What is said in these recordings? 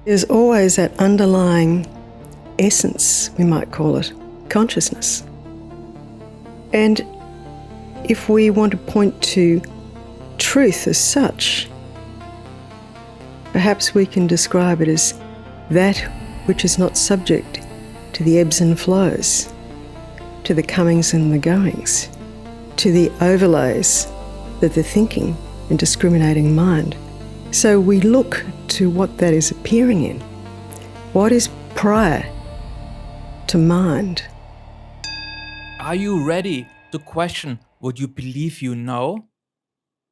There's always that underlying essence, we might call it, consciousness. And if we want to point to truth as such, perhaps we can describe it as that which is not subject to the ebbs and flows, to the comings and the goings, to the overlays that the thinking and discriminating mind. So we look to what that is appearing in. What is prior to mind? Are you ready to question what you believe you know?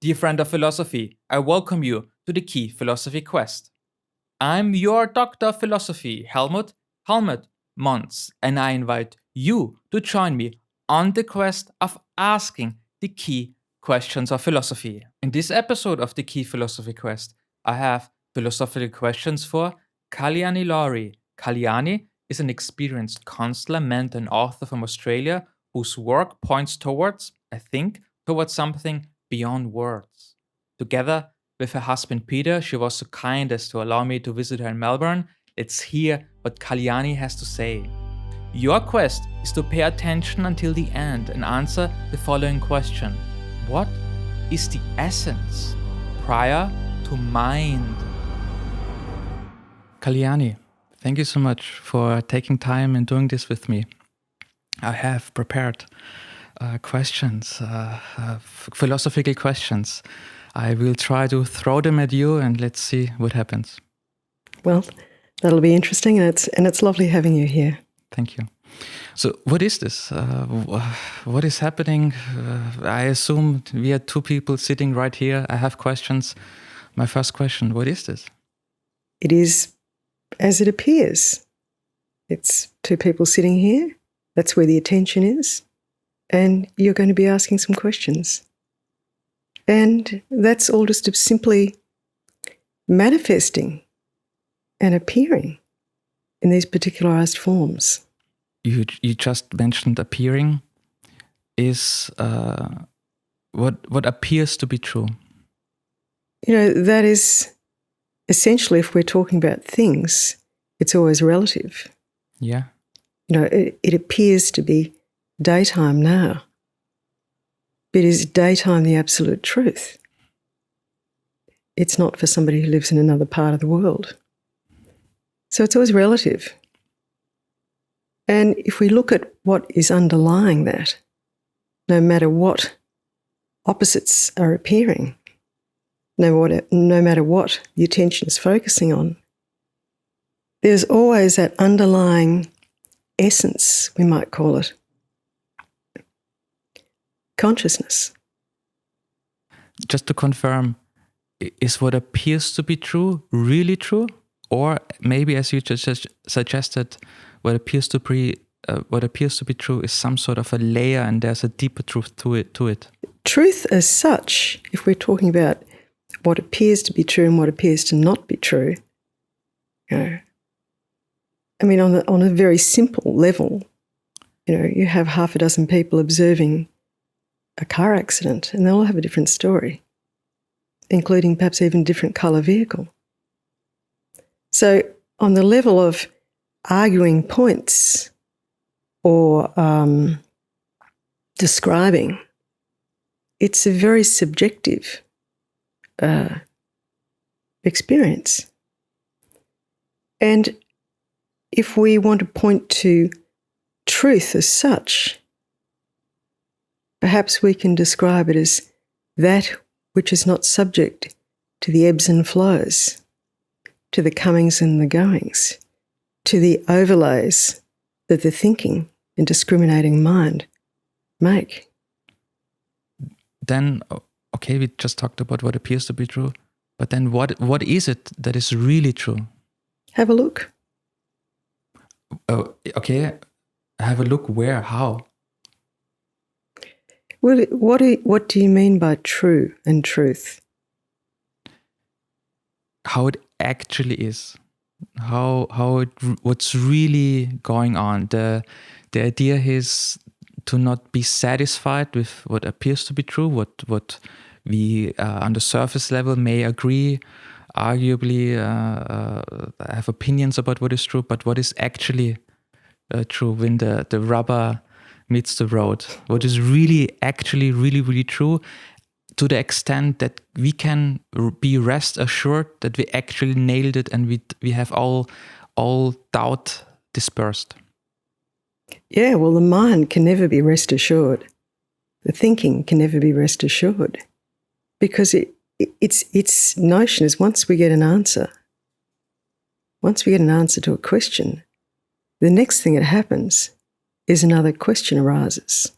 Dear friend of philosophy, I welcome you to the Key Philosophy Quest. I'm your Doctor of Philosophy, Hellmut Monz, and I invite you to join me on the quest of asking the key questions of philosophy. In this episode of the Key Philosophy Quest, I have philosophical questions for Kalyani Lawry. Kalyani is an experienced counselor, mentor, and author from Australia whose work points towards something beyond words. Together with her husband Peter, she was so kind as to allow me to visit her in Melbourne. Let's hear what Kalyani has to say. Your quest is to pay attention until the end and answer the following question. What is the essence prior to mind? Kalyani, thank you so much for taking time and doing this with me. I have prepared questions, philosophical questions. I will try to throw them at you and let's see what happens. Well, that'll be interesting, and it's lovely having you here. Thank you. So what is this? What is happening? I assume we are two people sitting right here. I have questions. My first question, what is this? It is as it appears. It's two people sitting here. That's where the attention is. And you're going to be asking some questions. And that's all just simply manifesting and appearing in these particularized forms. You just mentioned appearing is what appears to be true. You know, that is essentially, if we're talking about things, it's always relative. Yeah. You know, it appears to be daytime now. But is daytime the absolute truth? It's not for somebody who lives in another part of the world. So it's always relative. And if we look at what is underlying that, no matter what opposites are appearing, no matter what the attention is focusing on, there's always that underlying essence, we might call it, consciousness. Just to confirm, is what appears to be true really true? Or maybe, as you just suggested, what appears to be true is some sort of a layer, and there's a deeper truth to it. Truth as such, if we're talking about what appears to be true and what appears to not be true, you know, I mean, on a very simple level, you know, you have half a dozen people observing a car accident, and they all have a different story, including perhaps even different colour vehicle. So on the level of arguing points or describing, it's a very subjective experience. And if we want to point to truth as such, perhaps we can describe it as that which is not subject to the ebbs and flows, to the comings and the goings, to the overlays that the thinking and discriminating mind make. Then, okay, we just talked about what appears to be true, but then what is it that is really true? Have a look. Oh, okay, have a look where? How? Well, what do you mean by true and truth? How it actually is, what's really going on. The idea is to not be satisfied with what appears to be true, what we on the surface level may agree, arguably have opinions about what is true, but what is actually true when the rubber meets the road. What is really, actually, really, really true, to the extent that we can be rest assured that we actually nailed it and we have all doubt dispersed. Yeah, well, the mind can never be rest assured. The thinking can never be rest assured, because its notion is once we get an answer to a question, the next thing that happens is another question arises.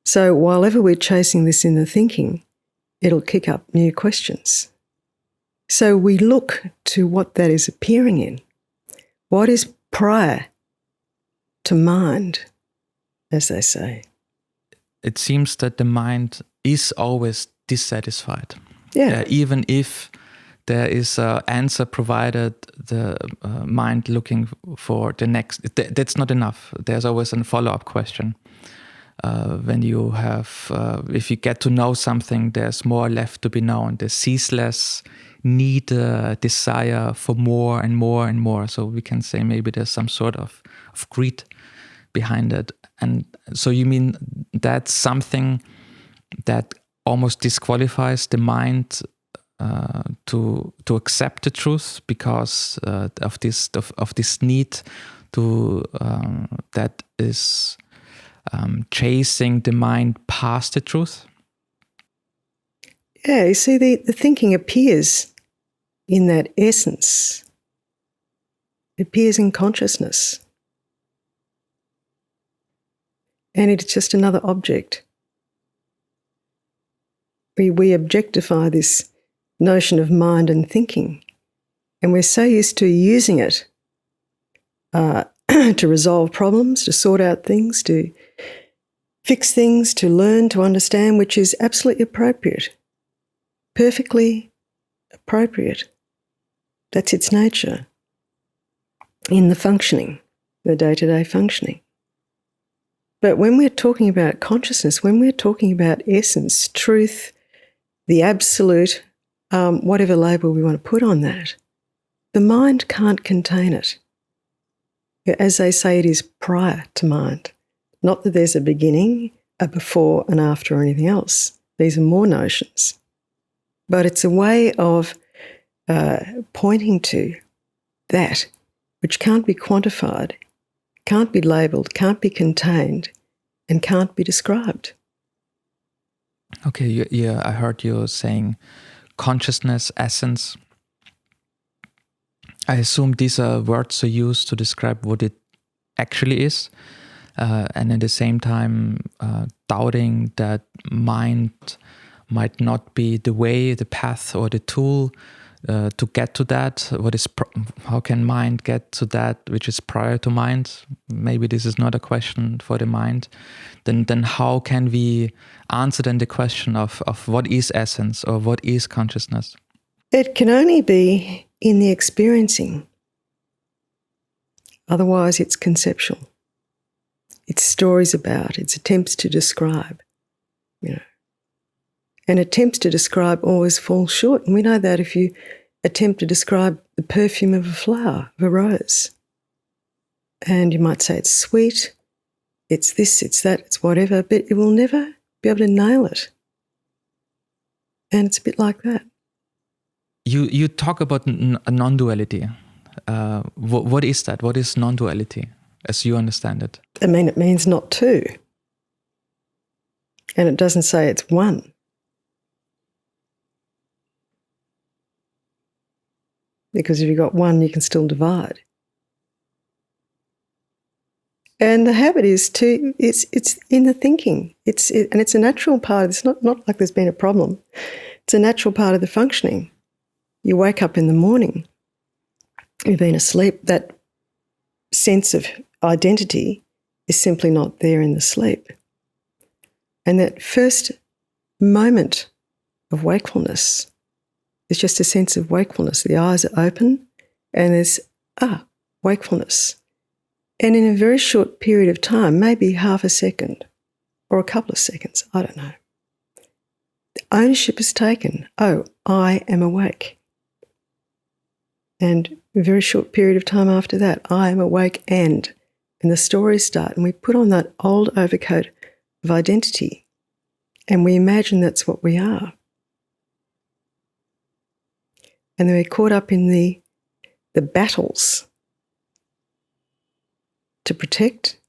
So while ever we're chasing this in the thinking, it'll kick up new questions. So we look to what that is appearing in. What is prior to mind, as they say? It seems that the mind is always dissatisfied. Yeah. Even if there is an answer provided, the mind looking for the next, that's not enough. There's always a follow-up question. When you have, if you get to know something, there's more left to be known. The ceaseless need, desire for more and more and more. So we can say maybe there's some sort of greed behind it. And so you mean that's something that almost disqualifies the mind to accept the truth because of this need to that is chasing the mind past the truth? Yeah, you see, the thinking appears in that essence. It appears in consciousness. And it's just another object. We objectify this notion of mind and thinking, and we're so used to using it to resolve problems, to sort out things, to fix things, to learn, to understand, which is absolutely appropriate, perfectly appropriate. That's its nature in the functioning, the day-to-day functioning. But when we're talking about consciousness, when we're talking about essence, truth, the absolute, whatever label we want to put on that, the mind can't contain it. As they say, it is prior to mind. Not that there's a beginning, a before and after or anything else. These are more notions. But it's a way of pointing to that which can't be quantified, can't be labelled, can't be contained, and can't be described. Okay, yeah, I heard you saying consciousness, essence. I assume these are words you use to describe what it actually is, and at the same time doubting that mind might not be the way, the path, or the tool to get to that. How can mind get to that which is prior to mind? Maybe this is not a question for the mind. Then how can we answer then the question of what is essence or what is consciousness? It can only be in the experiencing. Otherwise, it's conceptual. It's stories about, it's attempts to describe, And attempts to describe always fall short. And we know that if you attempt to describe the perfume of a flower, of a rose, and you might say it's sweet, it's this, it's that, it's whatever, but it will never be able to nail it. And it's a bit like that. You talk about non-duality. What is that? What is non-duality, as you understand it? I mean, it means not two. And it doesn't say it's one. Because if you've got one, you can still divide. And the habit is it's in the thinking. And it's a natural part. It's not like there's been a problem. It's a natural part of the functioning. You wake up in the morning, you've been asleep, that sense of identity is simply not there in the sleep. And that first moment of wakefulness is just a sense of wakefulness. The eyes are open and there's, wakefulness. And in a very short period of time, maybe half a second or a couple of seconds, I don't know, the ownership is taken. Oh, I am awake. And a very short period of time after that, I am awake and the stories start. And we put on that old overcoat of identity and we imagine that's what we are. And then we're caught up in the battles to protect,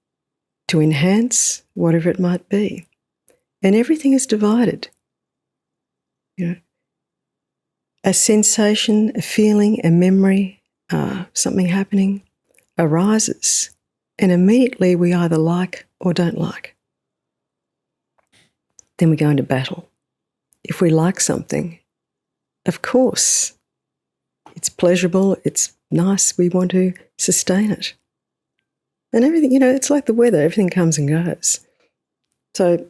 to enhance, whatever it might be. And everything is divided. You know, a sensation, a feeling, a memory, something happening arises, and immediately we either like or don't like. Then we go into battle. If we like something, of course, it's pleasurable, it's nice, we want to sustain it. And everything, you know, it's like the weather, everything comes and goes. So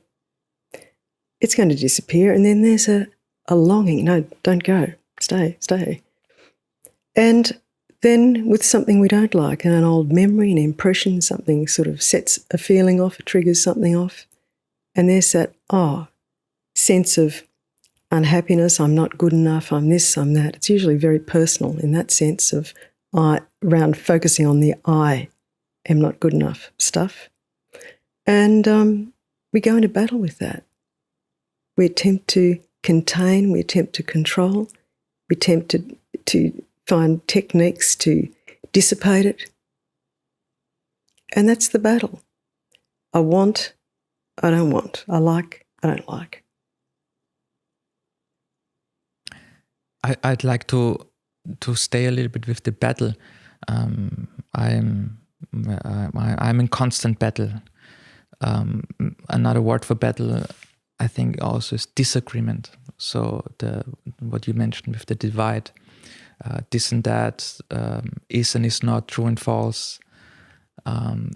it's going to disappear, and then there's a longing. No, don't go. Stay. And then with something we don't like, and an old memory, an impression, something sort of sets a feeling off, triggers something off, and there's that, sense of unhappiness, I'm not good enough, I'm this, I'm that. It's usually very personal in that sense of around focusing on the I am not good enough stuff. And we go into battle with that. We attempt to contain, we attempt to control, we attempt to find techniques to dissipate it. And that's the battle. I want, I don't want. I like, I don't like. I'd like to stay a little bit with the battle. I'm in constant battle. Another word for battle, I think, also is disagreement. So what you mentioned with the divide, this and that, is and is not, true and false.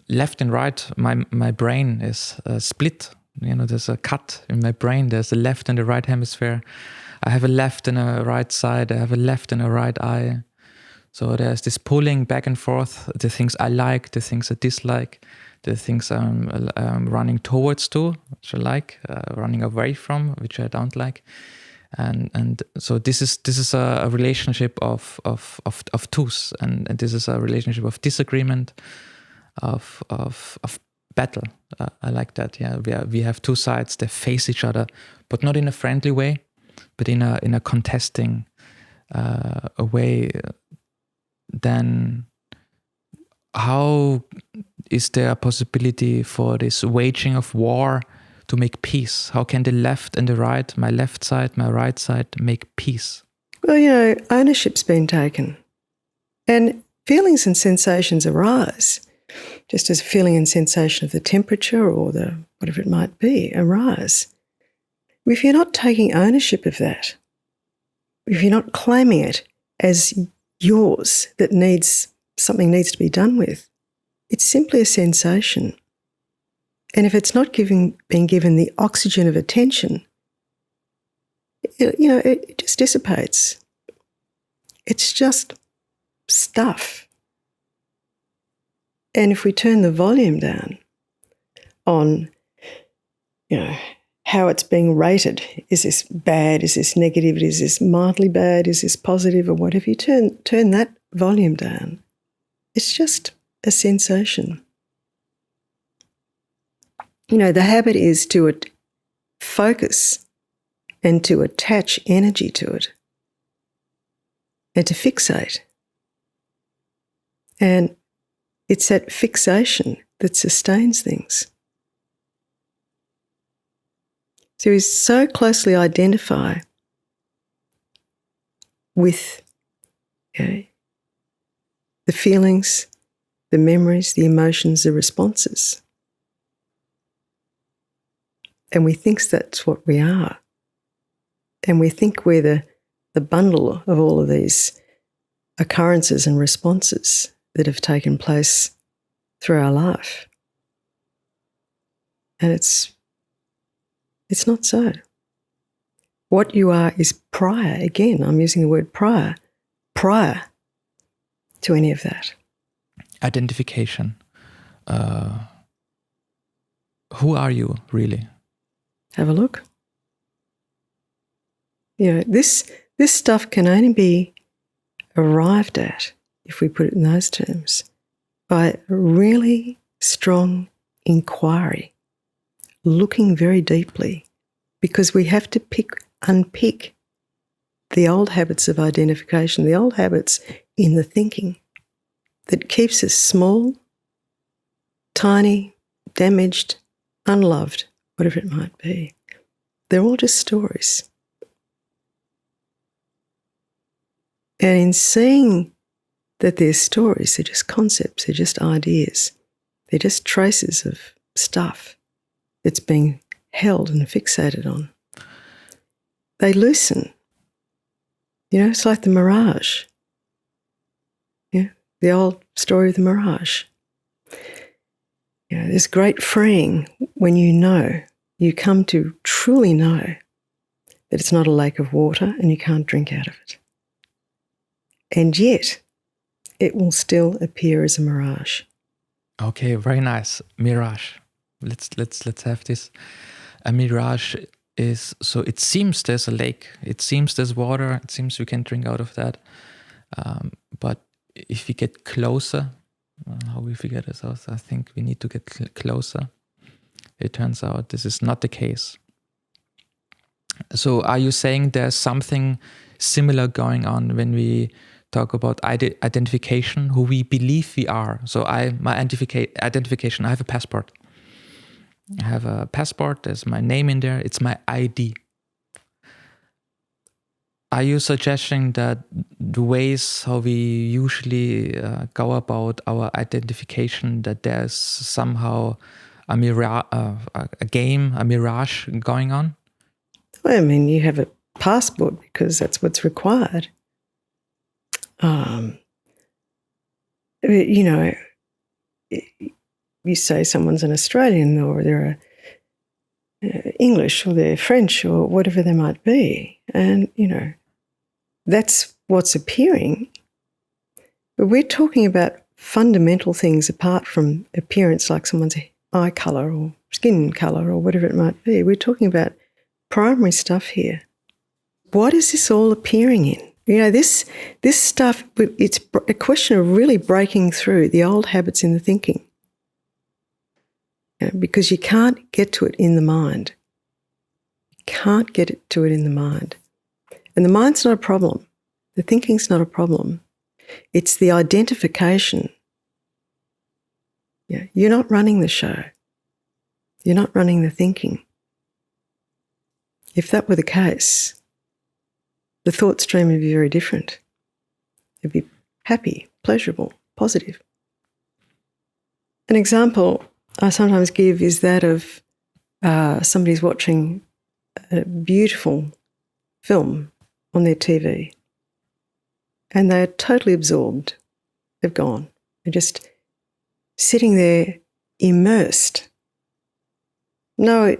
Left and right, my brain is split. You know, there's a cut in my brain. There's a left and a right hemisphere. I have a left and a right side. I have a left and a right eye. So there's this pulling back and forth. The things I like, the things I dislike, the things I'm running towards to, which I like, running away from, which I don't like. And so this is a relationship of twos, and this is a relationship of disagreement, of battle. I like that. Yeah, we have two sides that face each other, but not in a friendly way, but in a contesting a way. Then how is there a possibility for this waging of war to make peace? How can the left and the right, my left side, my right side, make peace? Well, you know, ownership's been taken. And feelings and sensations arise, just as a feeling and sensation of the temperature or the whatever it might be arise. If you're not taking ownership of that, if you're not claiming it as yours, that something needs to be done with, it's simply a sensation. And if it's not being given the oxygen of attention, it just dissipates. It's just stuff. And if we turn the volume down on, how it's being rated, is this bad, is this negative, is this mildly bad, is this positive, or whatever, you turn that volume down, it's just a sensation. The habit is to focus and to attach energy to it and to fixate. And it's that fixation that sustains things. So we so closely identify with the feelings, the memories, the emotions, the responses. And we think that's what we are. And we think we're the bundle of all of these occurrences and responses that have taken place through our life. And it's not so. What you are is prior. Again, I'm using the word prior to any of that. Identification. Who are you really? Have a look. This stuff can only be arrived at, if we put it in those terms, by really strong inquiry, looking very deeply, because we have to unpick the old habits of identification, the old habits in the thinking that keeps us small, tiny, damaged, unloved, whatever it might be. They're all just stories. And in seeing that they're stories, they're just concepts, they're just ideas, they're just traces of stuff that's being held and fixated on, they loosen. You know, it's like the mirage. Yeah, the old story of the mirage. You know, there's great freeing when you come to truly know that it's not a lake of water and you can't drink out of it. And yet, it will still appear as a mirage. Okay, very nice. Mirage. Let's have this. A mirage is, so it seems there's a lake, it seems there's water, it seems we can drink out of that. But if we get closer, how we figure this out, I think we need to get closer. It turns out this is not the case. So are you saying there's something similar going on when we talk about identification, who we believe we are? So my identification, I have a passport. I have a passport, there's my name in there, it's my ID. Are you suggesting that the ways how we usually go about our identification, that there's somehow a game, a mirage going on? Well, I mean, you have a passport because that's what's required. You know, you say someone's an Australian, or they're English, or they're French, or whatever they might be. And, you know, that's what's appearing. But we're talking about fundamental things apart from appearance, like someone's eye colour or skin colour or whatever it might be. We're talking about primary stuff here. What is this all appearing in? You know, this stuff, it's a question of really breaking through the old habits in the thinking. You know, because you can't get to it in the mind. You can't get to it in the mind. And the mind's not a problem. The thinking's not a problem. It's the identification. Yeah, you're not running the show. You're not running the thinking. If that were the case, the thought stream would be very different. It'd be happy, pleasurable, positive. An example I sometimes give is that of somebody's watching a beautiful film on their TV and they're totally absorbed. They've gone. They're just sitting there immersed. No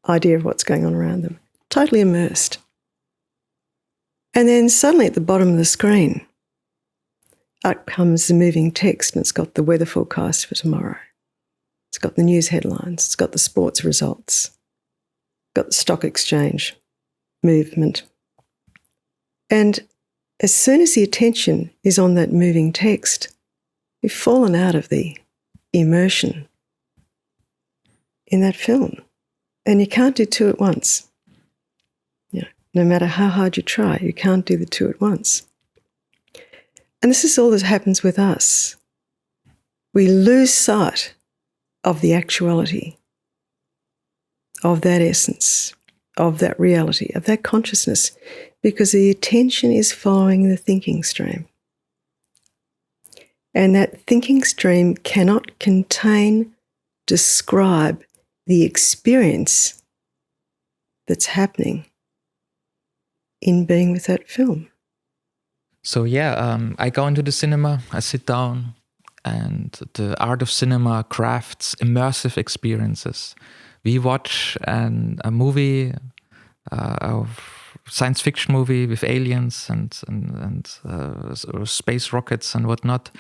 idea of what's going on around them. Totally immersed. And then suddenly at the bottom of the screen, up comes the moving text and it's got the weather forecast for tomorrow. It's got the news headlines. It's got the sports results. It's got the stock exchange movement. And as soon as the attention is on that moving text, you've fallen out of the immersion in that film. And you can't do two at once. You know, no matter how hard you try, you can't do the two at once. And this is all that happens with us. We lose sight of the actuality, of that essence, of that reality, of that consciousness, because the attention is following the thinking stream. And that thinking stream cannot contain, describe the experience that's happening in being with that film. So I go into the cinema, I sit down, and the art of cinema crafts immersive experiences. We watch a movie of science fiction movie with aliens and space rockets and whatnot.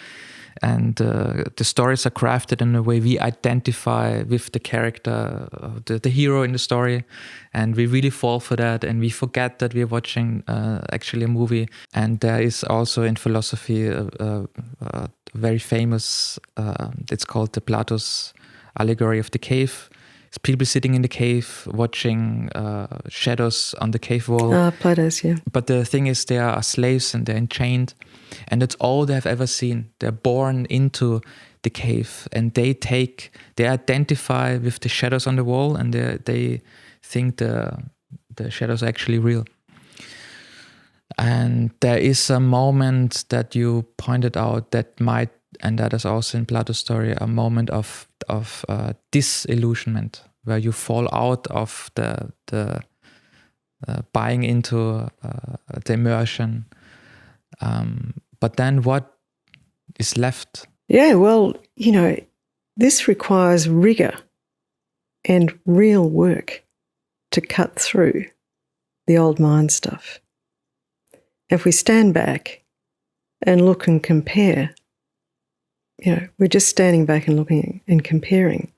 And the stories are crafted in a way we identify with the character, the hero in the story, and we really fall for that, and we forget that we're watching actually a movie. And there is also in philosophy a very famous, it's called the Plato's allegory of the cave. It's people sitting in the cave watching shadows on the cave wall. Plato's, yeah. But the thing is, they are slaves and they're enchained, and that's all they have ever seen. They're born into the cave, and they identify with the shadows on the wall, and they think the shadows are actually real. And there is a moment that you pointed out that might, and that is also in Plato's story, a moment of disillusionment, where you fall out of the buying into the immersion. But then what is left? Yeah, well, this requires rigor and real work to cut through the old mind stuff. If we stand back and look and compare, we're just standing back and looking and comparing.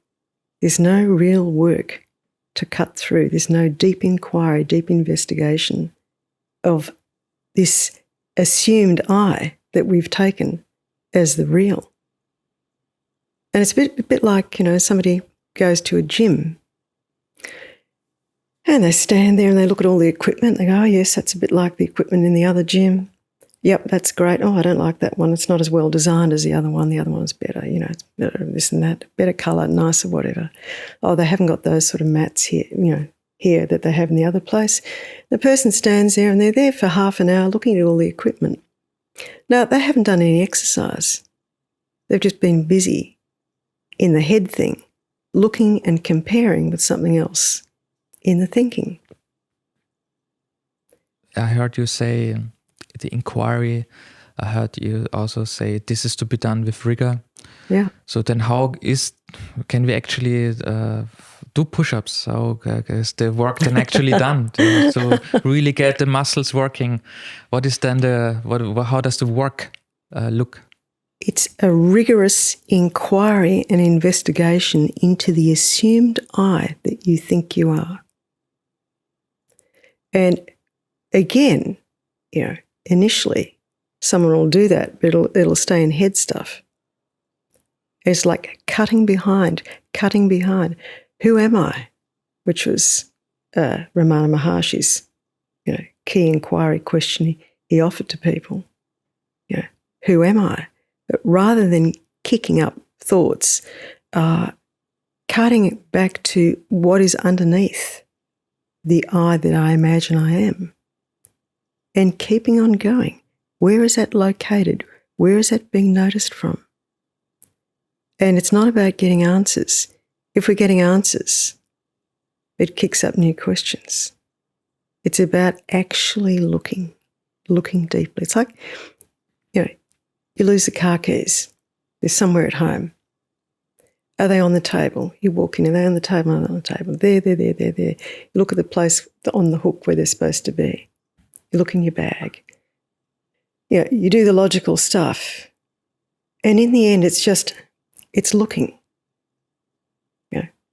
There's no real work to cut through. There's no deep inquiry, deep investigation of this assumed I that we've taken as the real. And it's a bit like, somebody goes to a gym and they stand there and they look at all the equipment. They go, oh, yes, that's a bit like the equipment in the other gym. Yep, that's great. Oh, I don't like that one. It's not as well designed as the other one. The other one's better, it's better this and that, better colour, nicer, whatever. Oh, they haven't got those sort of mats here, here that they have in the other place. The person stands there and they're there for half an hour looking at all the equipment. Now, they haven't done any exercise. They've just been busy in the head thing, looking and comparing with something else in the thinking. I heard you say the inquiry. I heard you also say this is to be done with rigor. Yeah. So then can we actually do push-ups? How is the work then actually done to really get the muscles working? What is then how does the work look? It's a rigorous inquiry and investigation into the assumed I that you think you are. And again, initially, someone will do that, but it'll stay in head stuff. It's like cutting behind. Who am I? Which was Ramana Maharshi's, key inquiry question he offered to people. Who am I? But rather than kicking up thoughts, cutting it back to what is underneath the I that I imagine I am, and keeping on going. Where is that located? Where is that being noticed from? And it's not about getting answers. If we're getting answers, it kicks up new questions. It's about actually looking deeply. It's like, you lose the car keys. They're somewhere at home. Are they on the table? You walk in, are they on the table? Are they on the table? There. You look at the place on the hook where they're supposed to be. You look in your bag. You do the logical stuff. And in the end, it's looking.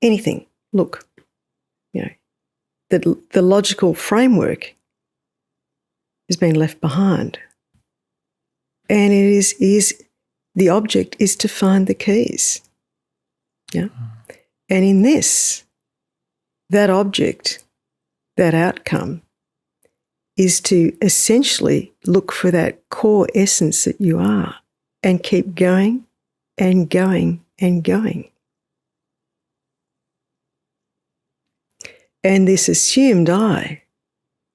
Anything, look. The logical framework has been left behind. And the object is to find the keys. Yeah. And in this, that object, that outcome, is to essentially look for that core essence that you are and keep going and going and going. And this assumed I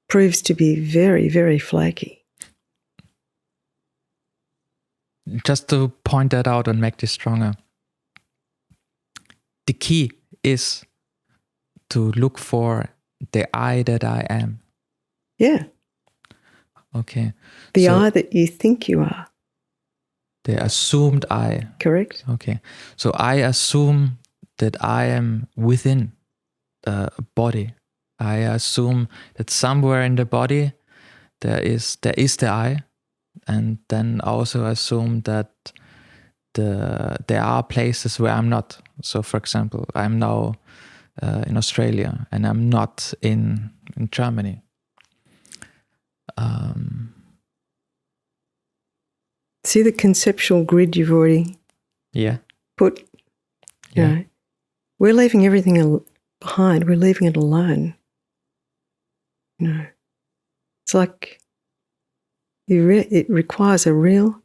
proves to be very, very flaky. Just to point that out and make this stronger, the key is to look for the I that I am. Yeah. Okay. The I that you think you are. The assumed I. Correct. Okay. So I assume that I am within a body. I assume that somewhere in the body there is the I, and then also assume that there are places where I'm not. So, for example, I'm now in Australia and I'm not in Germany. See the conceptual grid you've already put? You know, we're leaving everything behind. We're leaving it alone. You know, it's like it requires a real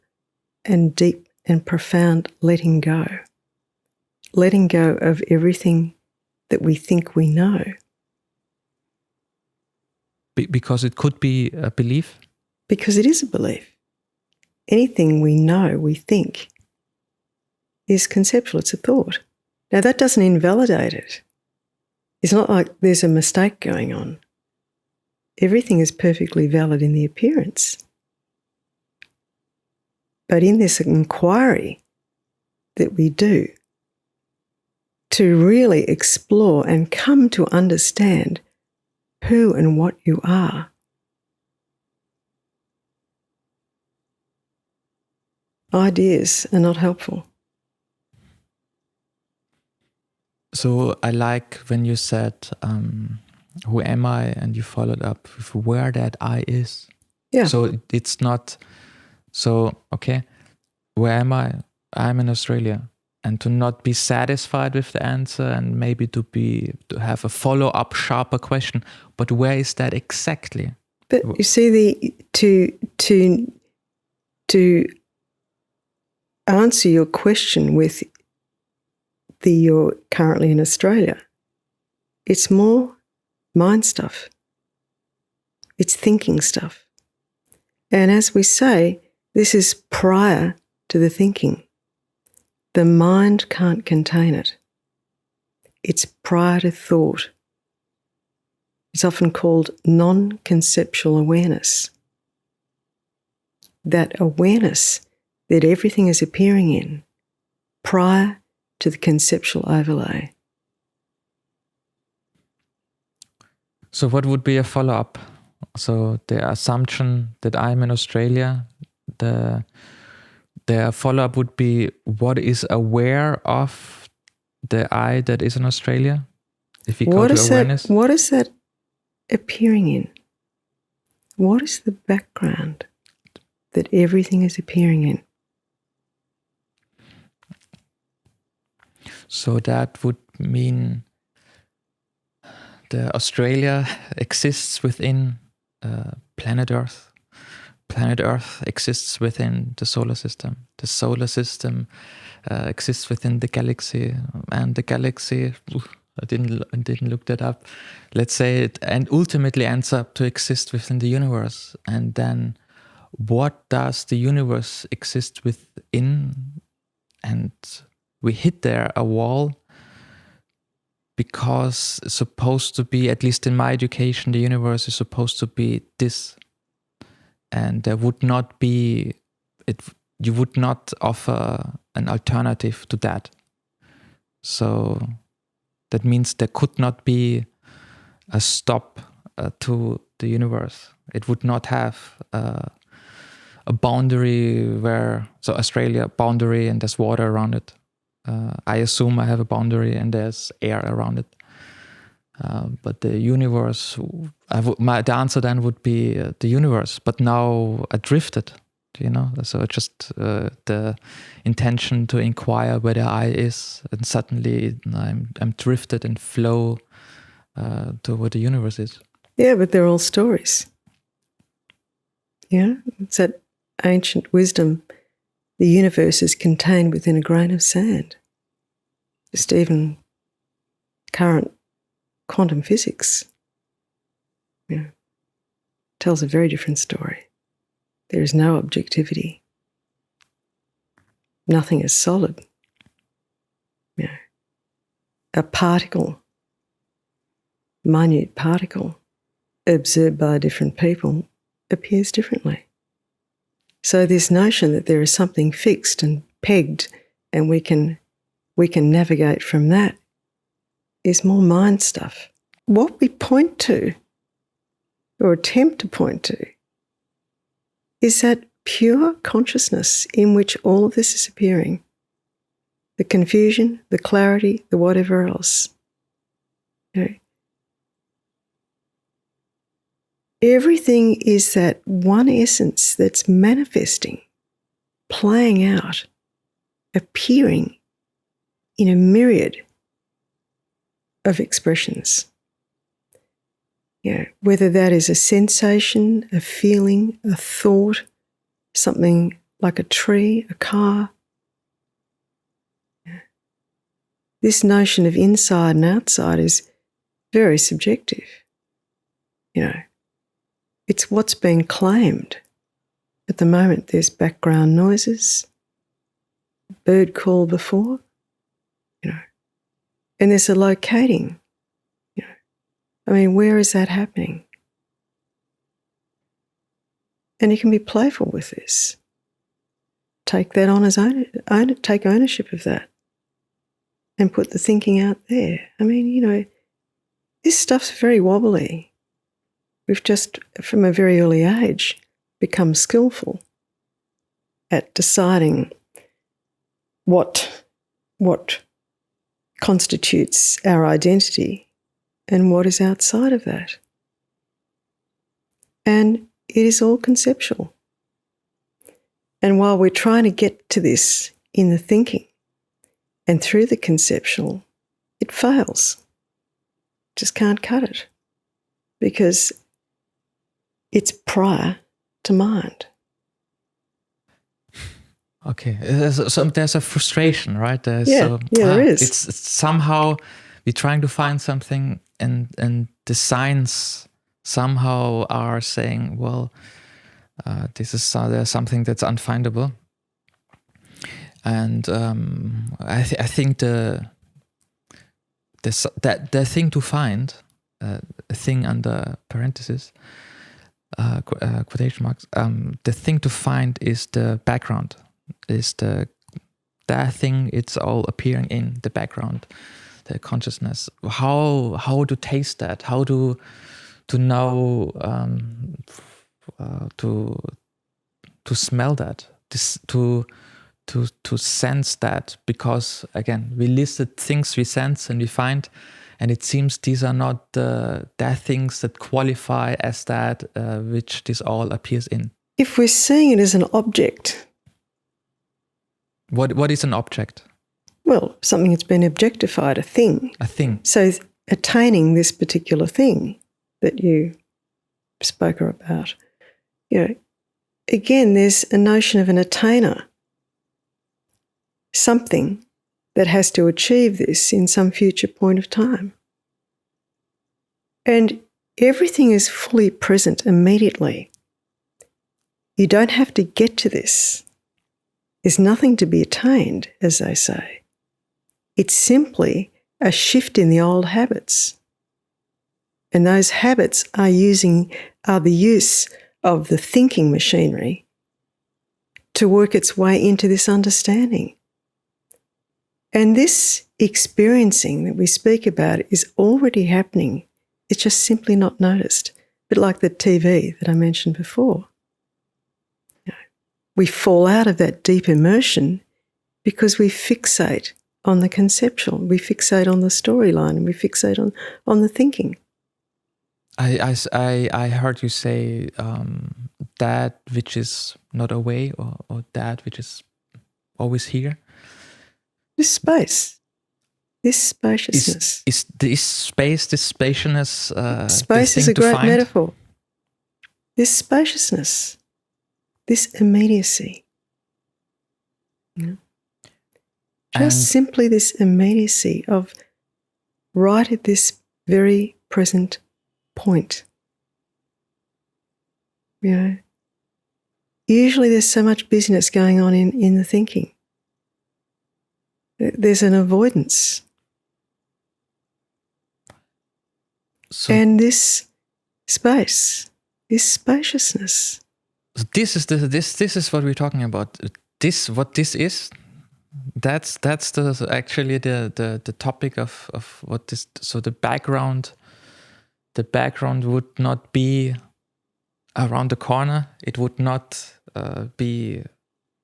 and deep and profound letting go of everything that we think we know. Because it could be a belief? Because it is a belief. Anything we know, we think, is conceptual. It's a thought. Now, that doesn't invalidate it. It's not like there's a mistake going on. Everything is perfectly valid in the appearance. But in this inquiry that we do to really explore and come to understand who and what you are, ideas are not helpful. So I like when you said, who am I? And you followed up with where that I is. Yeah. So it's not, okay, where am I? I'm in Australia. And to not be satisfied with the answer and maybe to have a follow-up sharper question, but where is that exactly? But you see, to answer your question with you're currently in Australia, it's more mind stuff. It's thinking stuff. And as we say, this is prior to the thinking. The mind can't contain it. It's prior to thought. It's often called non-conceptual awareness. That awareness that everything is appearing in prior to the conceptual overlay. So what would be a follow-up? So the assumption that I'm in Australia, the follow-up would be what is aware of the I that is in Australia? If we go to awareness. What is that appearing in? What is the background that everything is appearing in? So that would mean the Australia exists within planet Earth. Planet Earth exists within the solar system. The solar system exists within the galaxy, and the galaxy. I didn't look that up. Let's say it, and ultimately ends up to exist within the universe. And then, what does the universe exist within? And we hit there a wall because it's supposed to be, at least in my education, the universe is supposed to be this. And there would not be, you would not offer an alternative to that. So that means there could not be a stop to the universe. It would not have a boundary so Australia, boundary, and there's water around it. I assume I have a boundary and there's air around it. But the universe, the answer then would be the universe. But now I drifted, so just the intention to inquire where the I is, and suddenly I'm drifted and flow to what the universe is. Yeah, but they're all stories. Yeah, it's that ancient wisdom. The universe is contained within a grain of sand. Just even current quantum physics tells a very different story. There is no objectivity. Nothing is solid. A particle, minute particle, observed by different people, appears differently. So this notion that there is something fixed and pegged and we can navigate from that is more mind stuff. what we point to or attempt to point to is that pure consciousness in which all of this is appearing. The confusion, the clarity, the whatever else. You know, everything is that one essence that's manifesting, playing out, appearing in a myriad of expressions. You know, whether that is a sensation, a feeling, a thought, something like a tree, a car. This notion of inside and outside is very subjective. You know, it's what's being claimed. At the moment, there's background noises, bird call before, you know, and there's a locating. You know, I mean, where is that happening? And you can be playful with this. Take that on as take ownership of that, and put the thinking out there. I mean, you know, this stuff's very wobbly. We've just, from a very early age, become skillful at deciding what constitutes our identity and what is outside of that. And it is all conceptual. And while we're trying to get to this in the thinking and through the conceptual, it fails. Just can't cut it because it's prior to mind. Okay, there's a frustration, right? There is. It's somehow we're trying to find something, and the signs somehow are saying, well, this is there's something that's unfindable, and I think the thing to find, a thing under parentheses, quotation marks, the thing to find is the background, is that thing. It's all appearing in the background, the consciousness. How to taste that? How to know, to smell that, to sense that, because again, we listed things we sense and we find, and it seems these are not the things that qualify as that which this all appears in. If we're seeing it as an object, what is an object? Well, something that's been objectified, a thing. A thing. So attaining this particular thing that you spoke about, you know, again, there's a notion of an attainer, something that has to achieve this in some future point of time. And everything is fully present immediately. You don't have to get to this. There's nothing to be attained, as they say. It's simply a shift in the old habits. And those habits are the use of the thinking machinery to work its way into this understanding. And this experiencing that we speak about is already happening. It's just simply not noticed. A bit like the TV that I mentioned before. You know, we fall out of that deep immersion because we fixate on the conceptual, we fixate on the storyline, and we fixate on the thinking. I heard you say that which is not away, or that which is always here. This space, this spaciousness. Is this space, this spaciousness? Space is a great metaphor. This spaciousness, this immediacy. Yeah. Just simply this immediacy of right at this very present point. You know, usually there's so much busyness going on in the thinking. There's an avoidance. So, and this space, this spaciousness. This is what we're talking about. What this is. That's actually the topic of what this. So the background the background would not be around the corner. It would not be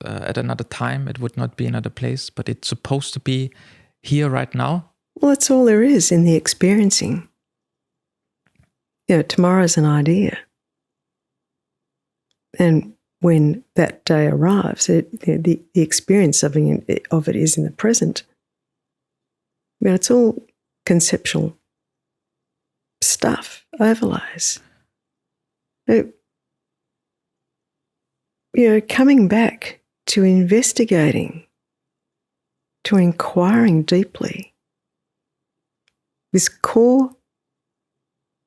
at another time. It would not be another place, but it's supposed to be here right now. Well, that's all there is in the experiencing. Tomorrow's an idea. And when that day arrives, the experience of it is in the present. It's all conceptual stuff, overlays. Coming back to investigating, to inquiring deeply, this core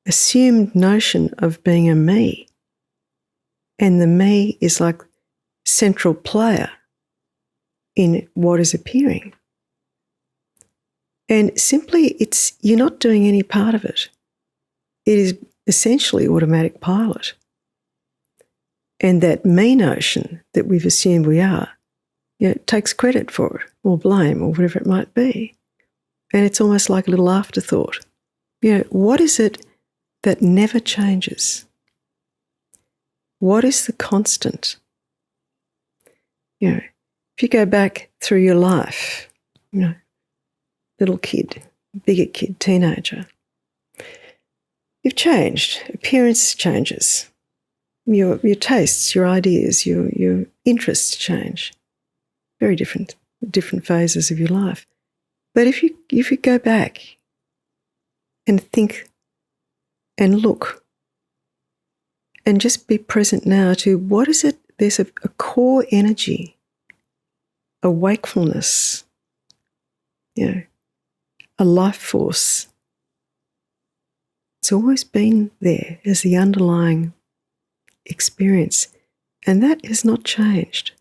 assumed notion of being a me, and the me is like central player in what is appearing. And simply, you're not doing any part of it. It is essentially automatic pilot. And that me notion that we've assumed we are, takes credit for it, or blame, or whatever it might be. And it's almost like a little afterthought. What is it that never changes? What is the constant? If you go back through your life, little kid, bigger kid, teenager, you've changed. Appearance changes. Your tastes, your ideas, your interests change. Very different phases of your life. But if you go back and think and look and just be present now to what is it, there's a core energy, a wakefulness, a life force. It's always been there as the underlying experience, and that has not changed.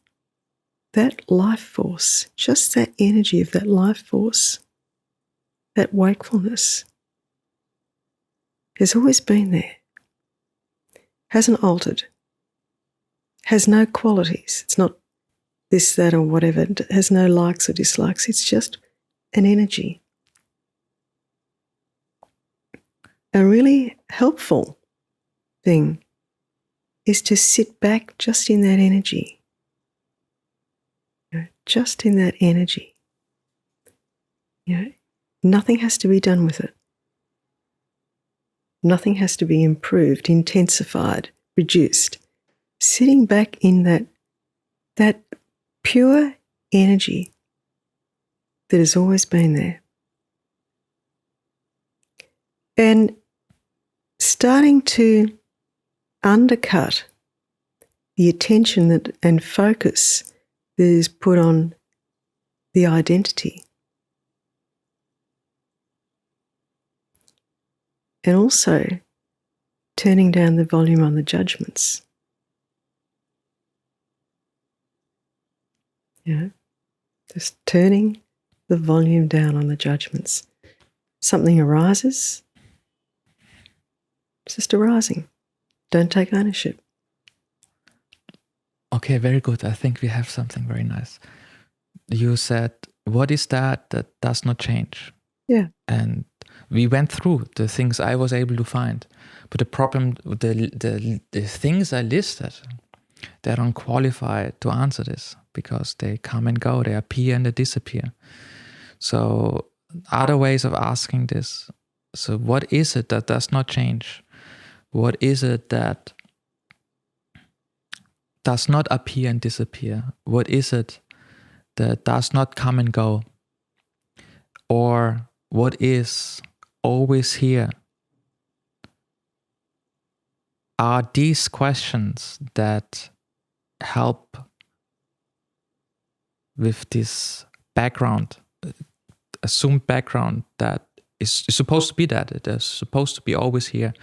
That life force, just that energy of that life force, that wakefulness, has always been there, hasn't altered, has no qualities. It's not this, that, or whatever. It has no likes or dislikes. It's just an energy. A really helpful thing is to sit back just in that energy. Just in that energy. Nothing has to be done with it. Nothing has to be improved, intensified, reduced. Sitting back in that pure energy that has always been there. And starting to undercut the attention and focus that is put on the identity. And also turning down the volume on the judgments. Just turning the volume down on the judgments. Something arises, it's just arising. Don't take ownership. Okay, very good. I think we have something very nice. You said, what is that does not change? Yeah. And we went through the things I was able to find. But the problem, the things I listed, they're unqualified to answer this because they come and go, they appear and they disappear. So other ways of asking this. So what is it that does not change? What is it that does not appear and disappear? What is it that does not come and go? Or what is always here? Are these questions that help with this background, assumed background that is supposed to be that, it is supposed to be always here.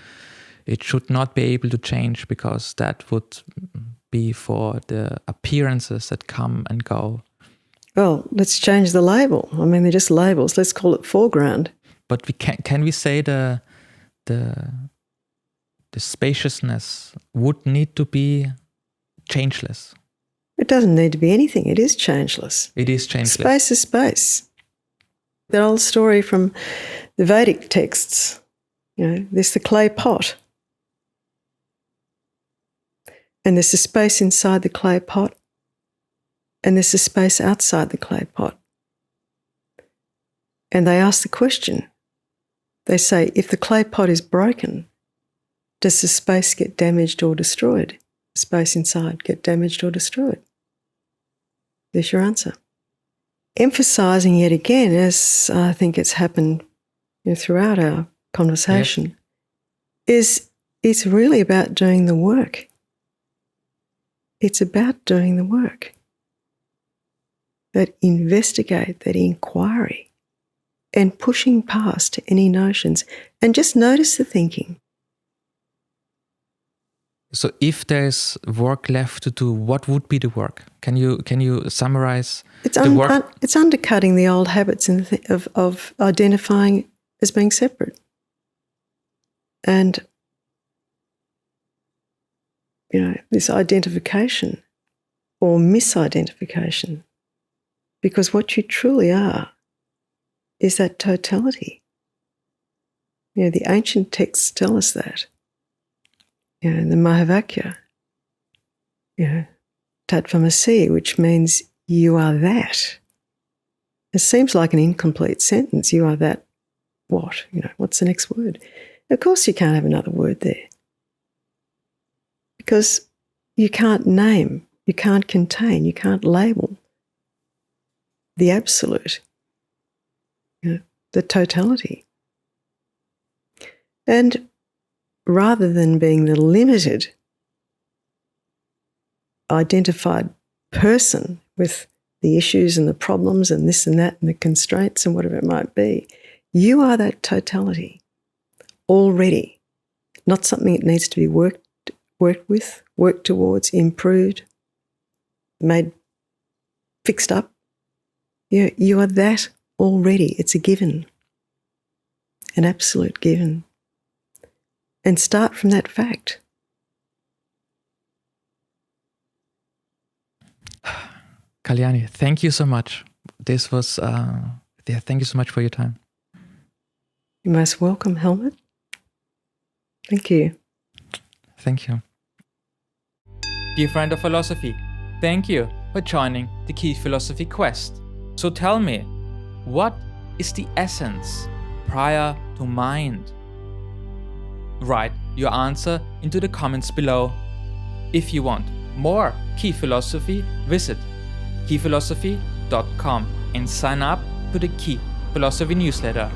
It should not be able to change because that would be for the appearances that come and go. Well, let's change the label. I mean, they're just labels. Let's call it foreground. But can we say the spaciousness would need to be changeless? It doesn't need to be anything. It is changeless. It is changeless. Space is space. That old story from the Vedic texts, There's the clay pot. And there's a space inside the clay pot. And there's a space outside the clay pot. And they ask the question. They say, if the clay pot is broken, does the space get damaged or destroyed? The space inside get damaged or destroyed? There's your answer. Emphasising yet again, as I think it's happened throughout our conversation, is it's really about doing the work. It's about doing the work. That investigate, that inquiry, and pushing past any notions, and just notice the thinking. So if there's work left to do, what would be the work? Can you summarize the work? It's undercutting the old habits of identifying as being separate. And, this identification or misidentification. Because what you truly are is that totality. The ancient texts tell us that. In the Mahavakya, Tatvamasi, which means you are that. It seems like an incomplete sentence. You are that what? What's the next word? Of course you can't have another word there. Because you can't name, you can't contain, you can't label the absolute, the totality. And rather than being the limited, identified person with the issues and the problems and this and that and the constraints and whatever it might be, you are that totality already, not something that needs to be worked with, worked towards, improved, fixed up. You are that already. It's a given, an absolute given. And start from that fact. Kalyani, thank you so much. This was, thank you so much for your time. You're most welcome, Hellmut. Thank you. Thank you. Dear friend of philosophy, thank you for joining the Key Philosophy Quest. So tell me, what is the essence prior to mind? Write your answer into the comments below. If you want more Key Philosophy, visit keyphilosophy.com and sign up to the Key Philosophy newsletter.